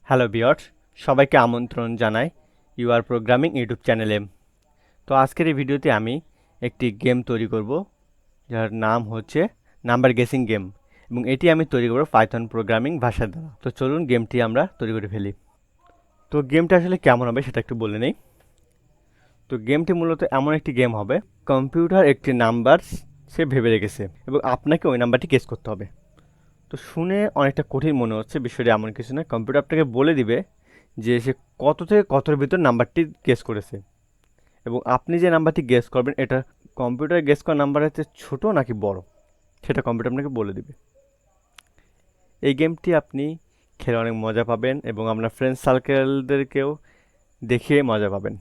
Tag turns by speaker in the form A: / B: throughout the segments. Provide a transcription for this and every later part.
A: Hello viewers, সবাইকে আমন্ত্রণ জানাই ইউআর প্রোগ্রামিং ইউটিউব চ্যানেলে। তো আজকের এই ভিডিওতে আমি একটি গেম তৈরি করব যার নাম হচ্ছে নাম্বার গেসিং গেম, এবং এটি আমি তৈরি করব পাইথন প্রোগ্রামিং ভাষা দ্বারা। তো চলুন গেমটি আমরা তৈরি করে ফেলি। তো গেমটা আসলে কেমন হবে সেটা একটু বলে নেই। তো গেমটি মূলত এমন একটি গেম হবে, কম্পিউটার একটি নাম্বার সে ভেবে রেখেছে এবং আপনাকে ওই নাম্বারটি গেস করতে হবে। তো শুনে অনেকটা কঠিন মনে হচ্ছে, বিষয়টা এমন কিছু নয়। কম্পিউটার আপনাকে বলে দিবে যে সে কত থেকে কতর ভিতর নাম্বারটি গেস করেছে, এবং আপনি যে নাম্বারটি গেস করবেন এটা কম্পিউটার গেস করা নাম্বারের চেয়ে ছোটো নাকি বড় সেটা কম্পিউটার আপনাকে বলে দিবে। এই গেমটি আপনি খেলে অনেক মজা পাবেন এবং আপনার ফ্রেন্ড সার্কেলদেরকেও দেখিয়ে মজা পাবেন।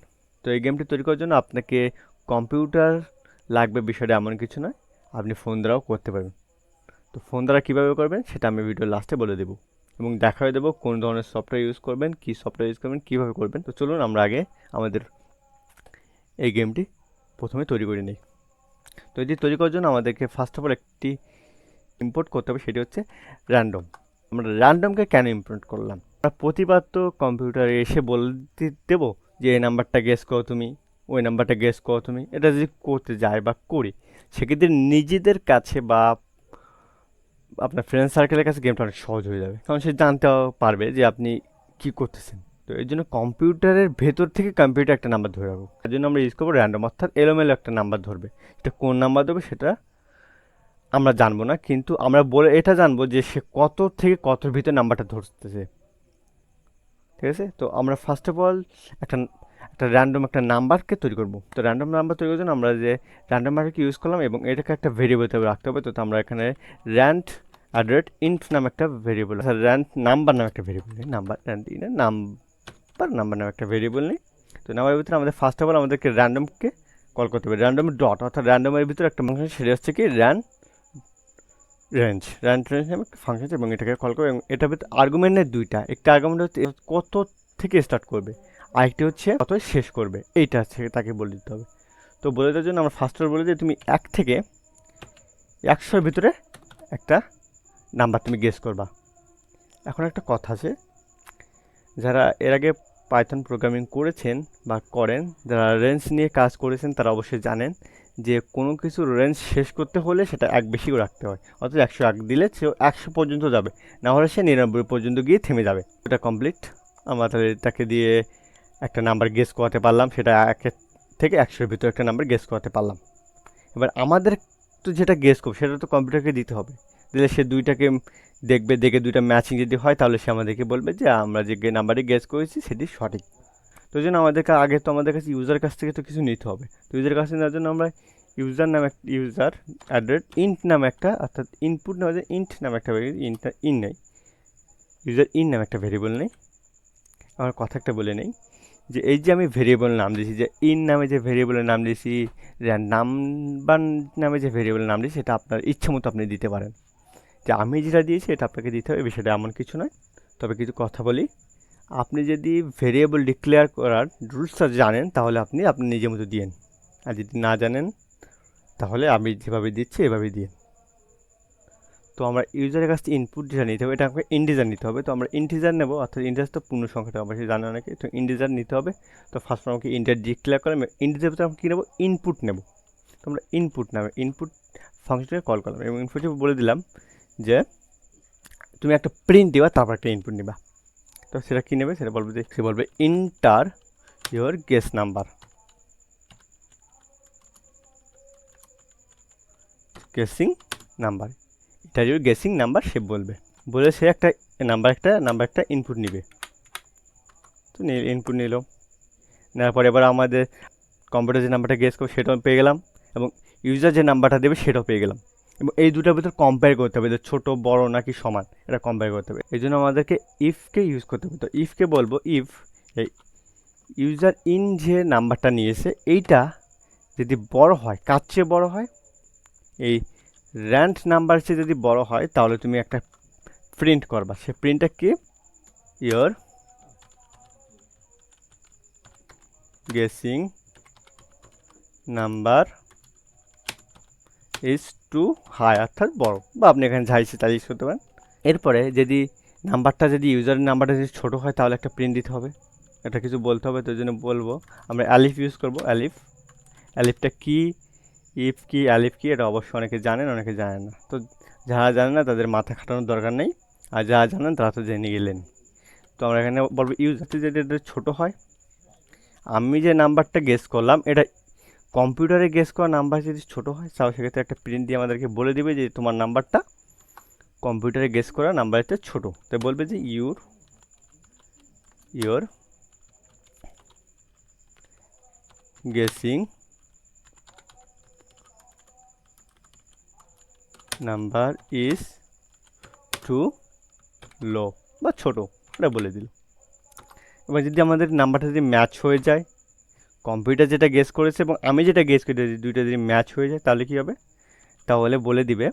A: তো এই গেমটি তৈরি করার জন্য আপনাকে কম্পিউটার লাগবে, বিষয়টা এমন কিছু নয়, আপনি ফোন দ্বারাও করতে পারবেন। তো ফোন দ্বারা কীভাবে করবেন সেটা আমি ভিডিওর লাস্টে বলে দেবো, এবং দেখাও দেবো কোন ধরনের সফটওয়্যার ইউজ করবেন, কী সফটওয়্যার ইউজ করবেন, কীভাবে করবেন। তো চলুন আমরা আগে আমাদের এই গেমটি প্রথমে তৈরি করে নিই। তো এটি তৈরি করার জন্য আমাদেরকে ফার্স্ট অফ অল একটি ইম্পোর্ট করতে হবে, সেটি হচ্ছে র্যান্ডম। আমরা র্যান্ডমকে কেন ইম্পোর্ট করলাম? আমরা প্রতিবার তো কম্পিউটারে এসে বলতে দেবো যে এই নাম্বারটা গেস করো তুমি, ওই নাম্বারটা গেস করো তুমি। এটা যদি করতে যাই বা করি, সেক্ষেত্রে নিজেদের কাছে বা আপনার ফ্রেন্ড সার্কেলের কাছে গেমটা অনেক সহজ হয়ে যাবে, কারণ সে জানতে পারবে যে আপনি কী করতেছেন। তো এই জন্য কম্পিউটারের ভেতর থেকে কম্পিউটার একটা নাম্বার ধরে রাখবো, তার জন্য আমরা ইউজ করবো র্যান্ডম, অর্থাৎ এলোমেলো একটা নাম্বার ধরবে। এটা কোন নাম্বার দেবে সেটা আমরা জানবো না, কিন্তু আমরা বলে এটা জানবো যে সে কত থেকে কতর ভিতরে নাম্বারটা ধরতেছে। ঠিক আছে, তো আমরা ফার্স্ট অফ অল একটা একটা র্যান্ডম একটা নাম্বারকে তৈরি করবো। তো র্যান্ডম নাম্বার তৈরি করার জন্য আমরা যে র্যান্ডম নাম্বারকে ইউজ করলাম এবং এটাকে একটা ভেরিয়েবল রাখতে হবে। তো আমরা এখানে র্যান্ড int নামে একটা ভেরিয়েবল, র্যান্ড নাম্বার নামে একটা ভেরিয়েবল নেই, নাম্বার র্যান্ড নাম্বার নাম্বার নামে একটা ভেরিয়েবল নেই। তো নাম্বারের ভিতরে আমাদের ফার্স্ট অফ অল আমাদেরকে র্যান্ডমকে কল করতে হবে, র্যান্ডম ডট, অর্থাৎ র্যান্ডমের ভিতরে একটা ফাংশন, সেটা হচ্ছে কি রেঞ্জ নামে একটা ফাংশন, এবং এটাকে কল করবে। এবং এটার ভিতরে আর্গুমেন্ট নেই দুইটা, একটা আর্গুমেন্ট হচ্ছে কত থেকে স্টার্ট করবে, আরেকটি হচ্ছে কত শেষ করবে, এইটা হচ্ছে তাকে বলে দিতে হবে। তো বলে দেওয়ার জন্য আমরা ফার্স্ট বলে দিই তুমি 1 থেকে 100-এর ভিতরে একটা নাম্বার তুমি গেস করবা। এখন একটা কথা আছে, যারা এর আগে পাইথন প্রোগ্রামিং করেছেন বা করেন, যারা রেঞ্জ নিয়ে কাজ করেছেন, তারা অবশ্যই জানেন যে কোনো কিছু রেঞ্জ শেষ করতে হলে সেটা এক বেশি করে রাখতে হয়, অর্থাৎ 101 দিলে সে 100 পর্যন্ত যাবে, না হলে সে 99 পর্যন্ত গিয়ে থেমে যাবে। এটা কমপ্লিট। আমরা তাহলে তাকে দিয়ে একটা নাম্বার গেস করাতে পারলাম, সেটা 1 থেকে 100-এর ভিতরে একটা নাম্বার গেস করাতে পারলাম। এবার আমাদের তো যেটা গেস করবো সেটা তো কম্পিউটারকে দিতে হবে, দিলে সে দুইটাকে দেখবে, দেখে দুইটা ম্যাচিং যদি হয় তাহলে সে আমাদেরকে বলবে যে আমরা যে নাম্বারটি গেস করেছি সেটি সঠিক। তো ওই জন্য আমাদেরকে আগে তো আমাদের কাছে ইউজার কাছ থেকে তো কিছু নিতে হবে। তো ইউজার কাছে নেওয়ার জন্য আমরা ইউজার ইন্ট নামে একটা, অর্থাৎ ইনপুট নেওয়া যায়, ইন্ট নামে একটা নেই, ইউজার নামে একটা ভেরিয়েবল নেই। আমার কথা একটা বলে নেই, যে এই যে আমি ভেরিয়েবল নাম দিয়েছি, যে নামে যে ভেরিয়েবলের নাম দিয়েছি, নাম্বার নামে যে ভেরিয়েবলের নাম দিয়েছি, সেটা আপনার ইচ্ছে মতো আপনি দিতে পারেন। যে আমি যেটা দিয়েছি এটা আপনাকে দিতে হবে, বিষয়টা এমন কিছু নয়। তবে কিছু কথা বলি, আপনি যদি ভেরিয়েবল ডিক্লেয়ার করার রুলসটা জানেন তাহলে আপনি নিজের মতো দিয়েন, আর যদি না জানেন তাহলে আমি যেভাবে দিচ্ছি এভাবেই দিন। তো আমরা ইউজারের কাছ থেকে ইনপুট যেটা নিতে হবে, এটা আমাকে ইন্টিজার নিতে হবে। তো আমরা ইন্টিজার নেব, অর্থাৎ ইন্টিজার তো পূর্ণ সংখ্যাটা অবশ্যই জানে অনেকে, তো ইন্টিজার নিতে হবে। তো ফার্স্ট আমাকে ইন্টিজার ডিক্লেয়ার করে ইন্টিজার ভিতরে আমরা কী নেবো, ইনপুট নেব। তো আমরা ইনপুট ফাংশনটাকে কল করলাম এবং ইনপুটে বলে দিলাম যে তুমি একটা প্রিন্ট দিবা, তারপর একটা ইনপুট নিবা। তো সেটা কী নেবে, সেটা বলবে যে সে বলবে enter your guess number, guessing number, enter your guessing number সে বলবে, বলে সে একটা নাম্বার একটা ইনপুট নিবে। তো ইনপুট নিল, নেওয়ার পরে এবার আমাদের কম্পিউটার যে নাম্বারটা গেস করবে সেটাও পেয়ে গেলাম, এবং ইউজার যে নাম্বারটা দেবে সেটাও পেয়ে গেলাম। এবং এই দুটার ভিতর কম্পেয়ার করতে হবে যে ছোটো বড় নাকি সমান, এটা কম্পেয়ার করতে হবে। এই জন্য আমাদেরকে ইফকে ইউজ করতে হবে। তো ইফকে বলবো ইফ এই ইউজার যে নাম্বারটা নিয়েছে এইটা যদি বড় হয়, কার চেয়ে বড় হয়, এই র্যান্ড নাম্বার চেয়ে যদি বড় হয়, তাহলে তুমি একটা প্রিন্ট করবা। সে প্রিন্টটা কি, your guessing number is too high, অর্থাৎ বড়, বা আপনি এখানে যা ইচ্ছে তাই ইউজ করতে পারেন। এরপরে যদি নাম্বারটা যদি ইউজারের নাম্বারটা যদি ছোটো হয় তাহলে একটা প্রিন্ট দিতে হবে, এটা কিছু বলতে হবে। তো জন্য বলবো আমরা অ্যালিফ ইউজ করব। অ্যালিফটা কি, ইফ কি, অ্যালিফ কি, এটা অবশ্যই অনেকে জানেন অনেকে জানেন না। তো যারা জানেন না তাদের মাথা খাটানোর দরকার নেই, আর যারা জানেন তারা তো জেনে গেলেন। তো আমরা এখানে বলবো ইউজারটি যদি এটা ছোটো হয়, আমি যে নাম্বারটা গেস করলাম এটা কম্পিউটারে গেস করা নাম্বার যদি ছোটো হয় তাহলে সেক্ষেত্রে একটা প্রিন্ট দিয়ে আমাদেরকে বলে দিবে যে তোমার নাম্বারটা কম্পিউটারে গেস করা নাম্বারটা ছোটো। তাই বলবে যে your guessing number is too low, বা ছোটো, এটা বলে দিল। এবার যদি আমাদের নাম্বারটা যদি ম্যাচ হয়ে যায়, কম্পিউটার যেটা গেস করেছে এবং আমি যেটা গেস করেছি দুইটা যদি ম্যাচ হয়ে যায় তাহলে কী হবে, তাহলে বলে দিবে,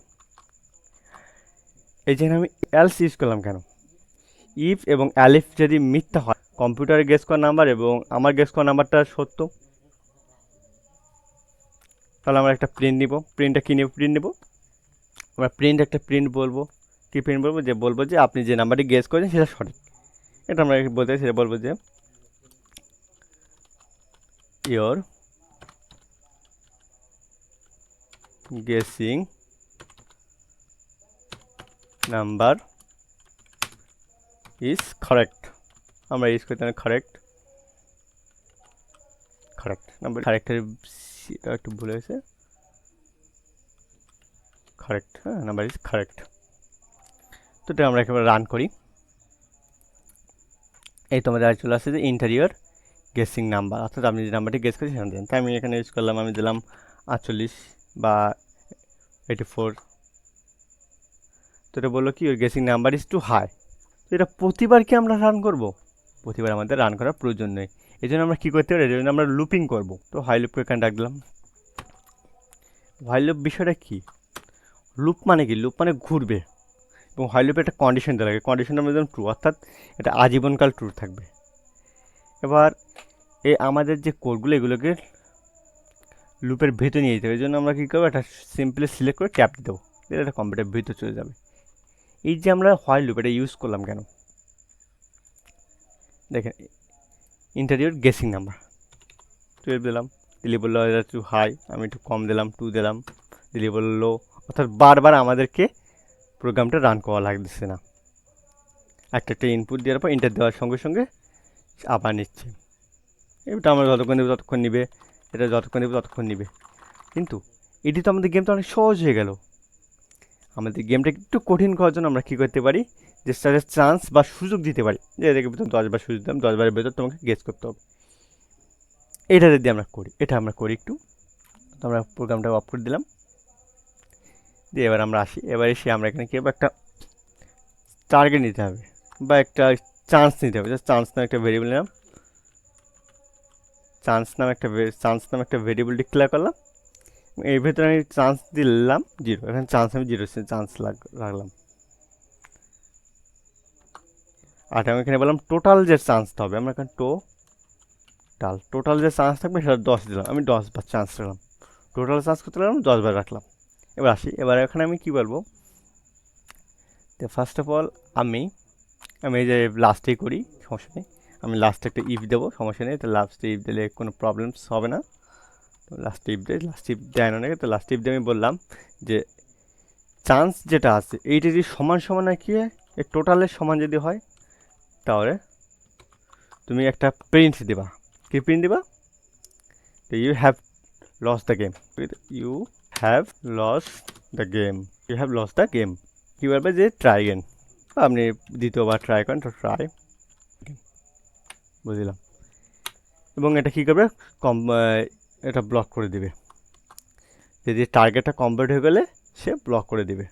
A: এই যে আমি এলস ইউজ করলাম কেন, ইফ এবং অ্যালিফ যদি মিথ্যা হয়, কম্পিউটারে গেস করা নাম্বার এবং আমার গেস করা নাম্বারটা সত্য, তাহলে আমরা একটা প্রিন্ট নিব। প্রিন্টটা কী নেব, আমরা একটা প্রিন্ট বলবো। কী প্রিন্ট বলবো, যে বলবো যে আপনি যে নাম্বারটি গেস করেছেন সেটা সঠিক। এটা আমরা বলতে সেটা বলবো যে your guessing number is correct. আমরা ইউজ করতে কারেক্ট নাম্বার, কারেক্টের একটু ভুল হয়েছে, কারেক্ট, হ্যাঁ, নাম্বার ইজ কারেক্ট। তো এটা আমরা একেবারে রান করি। এই তোমাদের আর চলে আসছে যে ইন্টারিয়র গেসিং নাম্বার, অর্থাৎ আপনি যে নাম্বারটি গেস করেছেন সেখানে দেন। তাই আমি এখানে ইউজ করলাম, আমি দিলাম 48 বা 84। তো এটা বললো কি ওর guessing number is too high. তো এটা প্রতিবার কি আমরা রান করব? প্রতিবার আমাদের রান করার প্রয়োজন নেই। এই জন্য আমরা কী করতে পারি, এই জন্য আমরা লুপিং করব। তো হাই লুপ এখানে ডাক দিলাম। হাই লুপ বিষয়টা কি, লুপ মানে কি, লুপ মানে ঘুরবে, এবং হাই লুপে একটা কন্ডিশন দেওয়া লাগে, কন্ডিশনটা মধ্যে ট্রু, অর্থাৎ এটা আজীবনকাল ট্রু থাকবে। এবার এই আমাদের যে কোডগুলো এগুলোকে লুপের ভেতরে নিয়ে যেতে হবে। এই জন্য আমরা কী করবো, একটা সিম্পলি সিলেক্ট করে ট্যাপ দেবো, এটা কম্পিউটার ভিতরে চলে যাবে। এই যে আমরা হোয়াইল লুপ এটা ইউজ করলাম কেন, দেখেন ইন্টারিয়র গেসিং নাম্বার 12 দিলাম, দিলি বললো এটা একটু হাই, আমি একটু কম দিলাম 2 দিলাম, দিলি বললো লো, অর্থাৎ বারবার আমাদেরকে প্রোগ্রামটা রান করা লাগতেছে না। একটা ইনপুট দেওয়ার পর ইন্টার দেওয়ার সঙ্গে সঙ্গে আবার নিচ্ছে। এটা আমরা যতক্ষণ নেবে ততক্ষণ নিবে, এটা যতক্ষণ নেবে ততক্ষণ নিবে। কিন্তু এটি তো আমাদের গেমটা অনেক সহজ হয়ে গেল। আমাদের গেমটা একটু কঠিন করার জন্য আমরা কী করতে পারি, যে তাদের চান্স বা সুযোগ দিতে পারি, যে এদেরকে প্রথম 10 বার সুযোগ দিলাম, 10 বারের ভেতর তোমাকে গেস করতে হবে। এটা যদি আমরা করি, এটা আমরা করি একটু। তো আমরা প্রোগ্রামটা অফ করে দিলাম, দিয়ে এবার আমরা আসি। এবার এসে আমরা এখানে কি একটা টার্গেট নিতে হবে বা একটা চান্স নিতে হবে। চান্স নামে একটা ভেরিয়েবল নিলাম, চান্স নামে একটা ভেরিয়েবল ডিক্লেয়ার করলাম। এর ভেতরে আমি চান্স দিলাম 0, এখানে চান্স আমি 0 চান্স রাখলাম। আর আমি এখানে বললাম টোটাল যে চান্সটা হবে, আমরা এখানে টোটাল যে চান্স থাকবে সেটা 10 দিলাম, আমি 10 বার চান্স রাখলাম। টোটাল চান্স করতে লাগলাম 10 বার রাখলাম। এবার আসি, এবার এখানে আমি কী বলবো, তো ফার্স্ট অফ অল আমি এই যে লাস্টেই করি, সমস্যা নেই, আমি লাস্টে একটা ইফ দেবো, সমস্যা নেই। তো লাস্টে ইফ দিলে কোনো প্রবলেমস হবে না। তো লাস্ট ইফ দেয় না নাকি, তো লাস্ট ইফ দিয়ে আমি বললাম যে চান্স যেটা আছে এইটা যদি সমান সমান নাকি এই টোটালের সমান যদি হয় তাহলে তুমি একটা প্রিন্ট দিবা। কি প্রিন্ট দিবা, তো you have loss the game, you have loss the game, কী বলবে যে ট্রাই গেন, আপনি দ্বিতীয়বার ট্রাই করেন, তো ট্রাই বুঝলাম। এবং এটা কী করবে, কম এটা ব্লক করে দিবে, যদি টার্গেটটা কমপ্লিট হয়ে গেলে সে ব্লক করে দিবে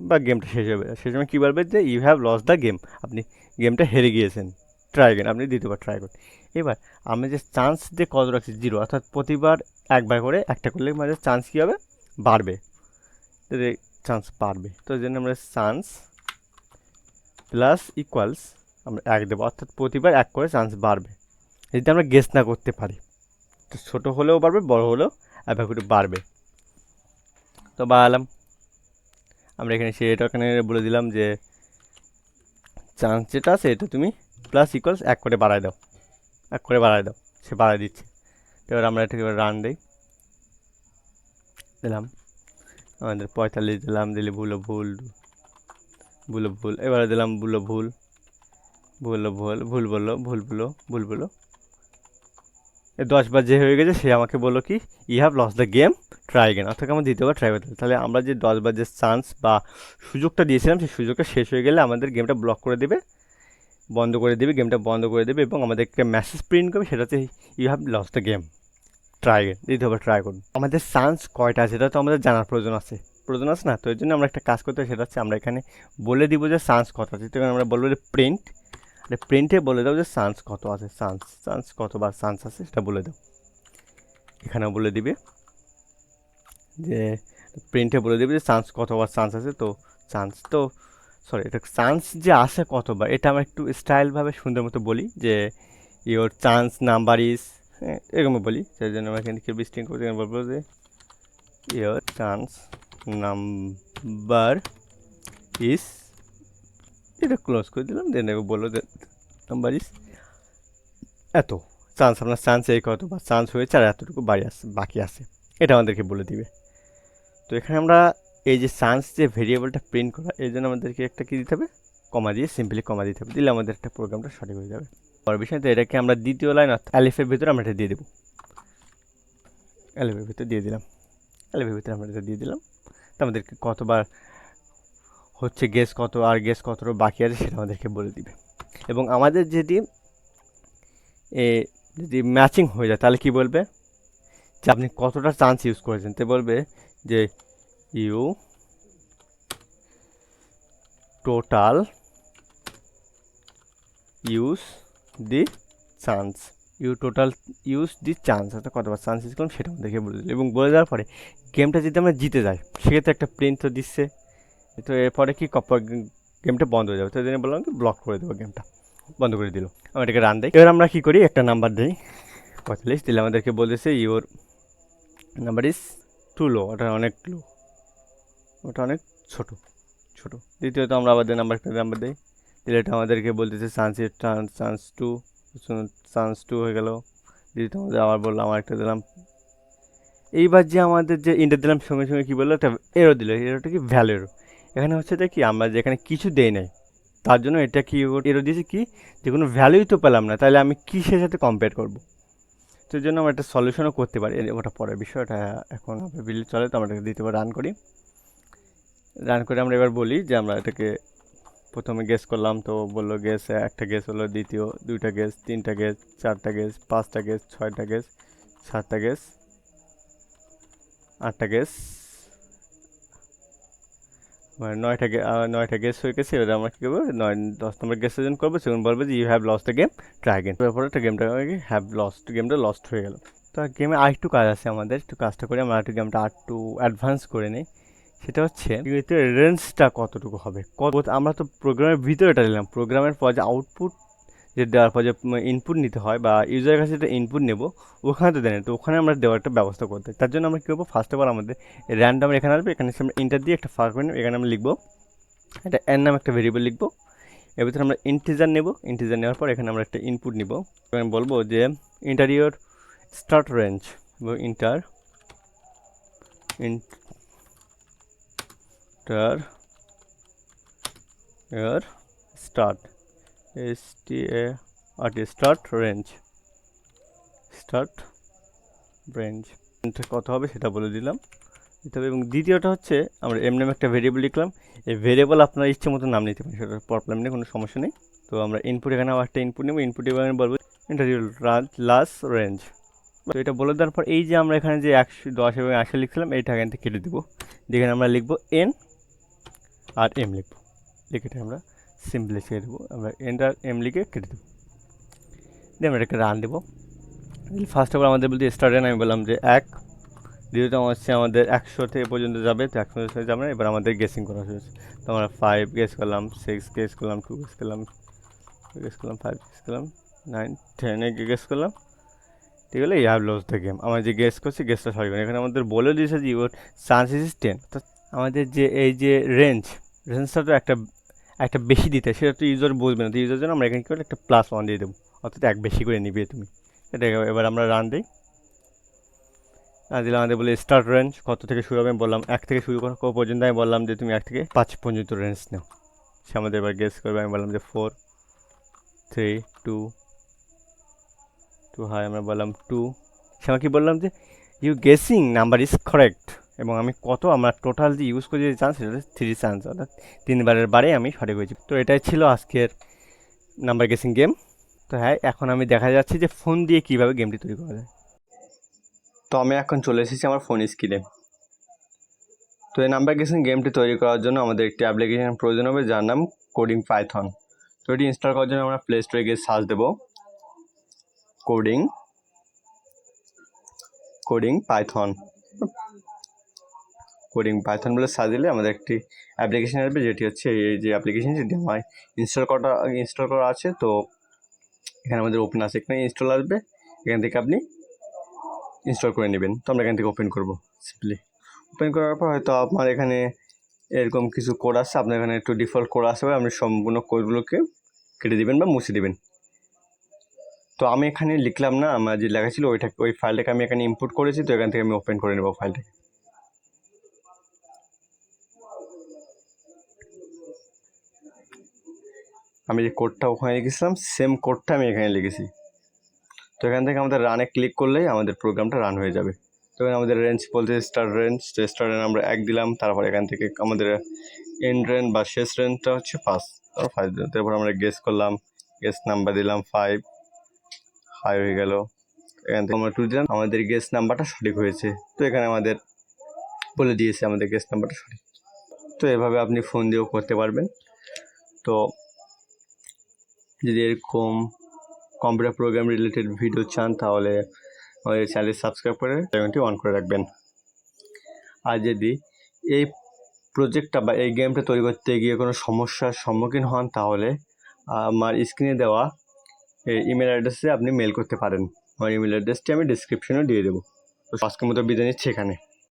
A: বা গেমটা শেষ হবে। সেই সময় কী বলবে যে you have loss the game, আপনি গেমটা হেরে গিয়েছেন, ট্রাই গেন, আপনি দ্বিতীয়বার ট্রাই করুন। এবার আমি যে চান্স দিয়ে কত রাখছি 0, অর্থাৎ প্রতিবার একবার করে একটা করলে মানে চান্স কী হবে, বাড়বে, চান্স বাড়বে। তো এই জন্য আমরা চান্স প্লাস ইকুয়ালস আমরা 1 দেবো, অর্থাৎ প্রতিবার 1 করে চান্স বাড়বে। যদি আমরা গেস না করতে পারি, তো ছোটো হলেও বাড়বে, বড় হলেও একবার করে বাড়বে। তো বাড়ালাম, আমরা এখানে সেটা এখানে বলে দিলাম যে চান্স যেটা আছে এটা তুমি প্লাস ইকুয়ালস 1 করে বাড়ায় দাও, 1 করে বাড়ায় দাও, সে বাড়ায় দিচ্ছে। তো এবার আমরা এটাকে রান দিই, দিলাম আমাদের 45 দিলাম, দিলে ভুলো ভুল, ভুলো ভুল, এবারে দিলাম ভুলো ভুল, ভুলো ভুল, ভুল বললো, ভুল বললো, ভুল বললো। 10 বার যে হয়ে গেছে সে আমাকে বললো কি you have loss the game, try again, অর্থাৎ আমার দ্বিতীয়বার ট্রাই করতে হবে। তাহলে আমরা যে 10 বার যে চান্স বা সুযোগটা দিয়েছিলাম সেই সুযোগটা শেষ হয়ে গেলে আমাদের গেমটা ব্লক করে দেবে, বন্ধ করে দেবে, গেমটা বন্ধ করে দেবে এবং আমাদেরকে মেসেজ প্রিন্ট করবে, সেটা হচ্ছে you have loss the game, try again, দ্বিতীয়বার ট্রাই করুন। আমাদের চান্স কয়টা আছে সেটা তো আমাদের জানার প্রয়োজন আছে না? তো এর জন্য আমরা একটা কাজ করতে হয়, সেটা হচ্ছে আমরা এখানে বলে দিব যে চান্স কত আছে। তো আমরা বলবো যে প্রিন্ট, প্রিন্টে বলে দাও যে চান্স কত আছে, চান্স কতবার চান্স আছে সেটা বলে দাও। এখানেও বলে দিবে যে প্রিন্টে বলে দিবে যে চান্স কতবার চান্স আছে। তো চান্স তো সরি, এটা চান্স যে আসে কতবার, এটা আমরা একটু স্টাইলভাবে সুন্দর মতো বলি যে ইওর চান্স নাম্বার ইজ, এরকম বলি। সেই জন্য আমরা এখানে কেউ স্ট্রিং করতে বলবো যে ইওর চান্স নাম্বার ইজ, এটা ক্লোজ করে দিলাম, দেন বললো যে নাম্বার ইজ এত, চান্স আপনার চান্স এই কত বা চান্স হয়েছে আর এতটুকু বাকি আছে, এটা আমাদেরকে বলে দিবে। তো এখানে আমরা এই যে চান্স যে ভেরিয়েবলটা প্রিন্ট করা, এই জন্য আমাদেরকে একটা কী দিতে হবে, কমা দিয়ে, সিম্পলি কমা দিতে হবে, দিলে আমাদের একটা প্রোগ্রামটা সঠিক হয়ে যাবে। পরের বিষয় তো এটাকে আমরা দ্বিতীয় লাইন অর্থাৎ অ্যালিফের ভিতরে আমরা এটা দিয়ে দেবো, অ্যালিফের ভিতরে দিয়ে দিলাম, অ্যালিফের ভিতরে আমরা এটা দিয়ে দিলাম। তো আমাদেরকে কতবার হচ্ছে গেস কত আর গেস কতটা বাকি আছে সেটা আমাদেরকে বলে দিবে। এবং আমাদের যদি ম্যাচিং হয়ে যায় তাহলে কি বলবে যে আপনি কতটা চান্স ইউজ করেছেন, তো বলবে যে you total use the chance, you total use the chance, অর্থাৎ কতবার চান্স ইউজ করলাম সেটা আমাদেরকে বলে দিল। এবং বলে দেওয়ার পরে গেমটা যদি আমরা জিতে যাই সেক্ষেত্রে একটা প্রিন্ট তো দিচ্ছে। তো এরপরে কি গেমটা বন্ধ হয়ে যাবে, তো এই জন্য বললাম কি ব্লক করে দেবো, গেমটা বন্ধ করে দিল। আমরা এটাকে রান দিই। এবার আমরা কী করি, একটা নাম্বার দিই 45, দিলে আমাদেরকে বলেছে ইউর নাম্বার ইজ টু লো, ওটা অনেক লো, ওটা অনেক ছোটো। দ্বিতীয়ত আমরা আবার নাম্বার দিই, দিলে এটা আমাদেরকে বলতেছে চান্স টু হয়ে গেল। দ্বিতীয়ত আমাদের আবার বললাম, আমার একটা দিলাম। এইবার যে আমাদের যে ইন্টার দিলাম সঙ্গে সঙ্গে কী বললো, একটা এরো দিল, এরোটা কি ভ্যালু এরো। এখানে হচ্ছে কি আমরা যেখানে কিছু দেই নাই তার জন্য এটা কি এরো দিয়েছে কি, যে কোনো ভ্যালুই তো পেলাম না, তাহলে আমি কিসের সাথে কম্পেয়ার করবো। তো এই জন্য আমরা একটা সলিউশনও করতে পারি, ওটা পরের বিষয়টা এখন বিলি চলে। তো আমরা এটাকে দ্বিতীয়বার রান করি, আমরা এবার বলি যে আমরা এটাকে প্রথমে গেস করলাম, তো বললো গেস, একটা গেস হলো, দ্বিতীয় 2টা গেস, 3টা গেস, 4টা গেস, 5টা গেস, 6টা গেস, 7টা গেস, 8টা গেস, 9টা গেস হয়ে গেছে। এবার আমরা কী করবো, 10 নম্বর গেস যখন করবো সেখানে বলবো যে you have lost the game, try again. তারপরে একটা গেমটা গেমটা লস্ট হয়ে গেল। তো গেমে আরেকটু কাজ আছে আমাদের, একটু কাজটা করে আমরা একটু গেমটা আরেকটু অ্যাডভান্স করে নিই। সেটা হচ্ছে রেঞ্জটা কতটুকু হবে, আমরা তো প্রোগ্রামের ভিতরে এটা দিলাম, প্রোগ্রামের পর যে আউটপুট যে দেওয়ার পর যে ইনপুট নিতে হয় বা ইউজারের কাছে যেটা ইনপুট নেব ওখানে তো দেয় না, তো ওখানে আমরা দেওয়ার একটা ব্যবস্থা করতে হয়। তার জন্য আমরা কী করবো, ফার্স্ট অফ অল আমাদের র্যান্ডম এখানে আসবে, এখানে আমরা ইন্টার দিয়ে একটা ফার্স্ট এখানে আমরা লিখবো এটা এর নাম একটা ভেরিয়েবল লিখবো। এর ভিতরে আমরা ইন্টিজার নেব, ইন্টিজার নেওয়ার পর এখানে আমরা একটা ইনপুট নিব, এখানে বলবো যে interior start range, inter start start range কত হবে সেটা বলে দিলাম দিতে হবে। এবং দ্বিতীয়টা হচ্ছে আমরা এমনি একটা ভেরিয়েবল লিখলাম, এই ভেরিয়েবল আপনার ইচ্ছে মতো নাম নিতে পারেন, সেটা প্রবলেম নেই, কোনো সমস্যা নেই। তো আমরা ইনপুট এখানে আবার একটা ইনপুট নেব, ইনপুট এখানে বলবো ইন্টারভিউ লাস্ট রেঞ্জ। তো এটা বলে দেওয়ার পর এই যে আমরা এখানে যে 110 এবং 80 লিখছিলাম এইটা এখান থেকে কেটে দেবো, যেখানে আমরা লিখবো এন আর এম লিখবো, লিখে আমরা সিম্পলি ছেড়ে দেবো, আমরা এন আর এম লিখে কেটে দেবো, দিয়ে আমরা এটাকে রান দেবো। ফার্স্ট অফ অল আমাদের বলতে স্টার্টেন আমি বললাম যে 1, দ্বিতীয়ত হচ্ছে আমাদের 100 থেকে পর্যন্ত যাবে, তো 100 যাবে না। এবার আমাদের গেসিং করা হয়েছে, তো আমরা 5 গেস করলাম, 6 গেস করলাম, 2 গেস করলাম, 5 গেস করলাম, 9 10 গেস করলাম, ঠিক হলো। You have loss the game, আমরা যে গেস করছি গেসটা সরি করি, এখানে আমাদের বলে দিয়েছে যে ইউর চান্সেস ইজ 10। তো আমাদের যে এই যে রেঞ্জটা তো একটা বেশি দিতে, সেটা তো ইউজার বুঝবে না। তো ইউজার জন্য আমরা এখানে কি করে একটা +1 দিয়ে দেবো, অর্থাৎ এক বেশি করে নিবে তুমি। এটা এবার আমরা রান দিই। দিলাম, আমাদের বলে স্টার্ট রেঞ্জ কত থেকে শুরু হবে, আমি বললাম 1 থেকে শুরু করা পর্যন্ত। আমি বললাম যে তুমি 1 থেকে 5 পর্যন্ত রেঞ্জ নাও। সে আমাদের এবার গেস করবে। আমি বললাম যে 4 3 2 2 হাই, আমরা বললাম 2। সে আমাকে বললাম যে you guessing number is correct, এবং আমি কত আমরা টোটাল যে ইউজ করি যে চান্স, সেটা 3 চান্স, অর্থাৎ 3বারের বারে আমি সঠিক হয়েছি। তো এটাই ছিল আজকের নাম্বার গেসিং গেম। তো হ্যাঁ, এখন আমি দেখা যাচ্ছি যে ফোন দিয়ে কীভাবে গেমটি তৈরি করা যায়। তো আমি এখন চলে এসেছি আমার ফোন স্ক্রিনে। তো এই নাম্বার গেসিং গেমটি তৈরি করার জন্য আমাদের একটি অ্যাপ্লিকেশন প্রয়োজন হবে, যার নাম কোডিং পাইথন। তো এটি ইনস্টল করার জন্য আমরা প্লে স্টোরে গিয়ে সার্চ দেবো কোডিং পাইথন। কোডিং পাইথন বলে সার্চ দিলে আমাদের একটি অ্যাপ্লিকেশন আসবে, যেটি হচ্ছে এই যে অ্যাপ্লিকেশন, যেটি আমার ইনস্টল করা আছে। তো এখানে আমাদের ওপেন আছে, এখানে ইনস্টল আসবে, এখান থেকে আপনি ইনস্টল করে নেবেন। তো আমরা এখান থেকে ওপেন করব। সিম্পলি ওপেন করার পর হয়তো আপনার এখানে এরকম কিছু কোড আসছে, আপনার এখানে একটু ডিফল্ট কোড আসবে, আপনি সম্পূর্ণ কোডগুলোকে কেটে দিবেন বা মুছে দিবেন। তো আমি এখানে লিখলাম না, আমার যে লেখা ছিল ওই ফাইলটাকে আমি এখানে ইম্পোর্ট করেছি। তো এখান থেকে আমি ওপেন করে নেব ফাইলটাকে। আমি যে কোডটা ওখানে লিখেছিলাম, সেম কোডটা আমি এখানে লিখেছি। তো এখান থেকে আমাদের রানে ক্লিক করলেই আমাদের প্রোগ্রামটা রান হয়ে যাবে। তো আমাদের রেঞ্জ বলতে স্টার্ট রেঞ্জ, তো স্টার্ট রেঞ্জ আমরা 1 দিলাম। তারপর এখান থেকে আমাদের এন্ড রেঞ্জ বা শেষ রেঞ্জটা হচ্ছে 5, তারপর 5 দিলাম। তারপর আমরা গেস করলাম, গেস নাম্বার দিলাম 5 হয়ে গেল। এখান থেকে আমরা 2 দিলাম, আমাদের গেস নাম্বারটা সঠিক হয়েছে। তো এখানে আমাদের বলে দিয়েছে আমাদের গেস নাম্বারটা সঠিক। তো এভাবে আপনি ফোন দিয়েও করতে পারবেন। তো যদি এরকম কম্পিউটার প্রোগ্রাম রিলেটেড ভিডিও চান, তাহলে আমাদের চ্যানেল সাবস্ক্রাইব করে বেলটি অন করে রাখবেন। আর যদি এই প্রজেক্টটা বা এই গেমটা তৈরি করতে গিয়ে কোনো সমস্যার সম্মুখীন হন, তাহলে আমার স্ক্রিনে দেওয়া এই ইমেল অ্যাড্রেসে আপনি মেল করতে পারেন। আমার ইমেল অ্যাড্রেসটি আমি ডিসক্রিপশনে দিয়ে দেবো। তো আজকের মতো বিদায় নিচ্ছি এখানে।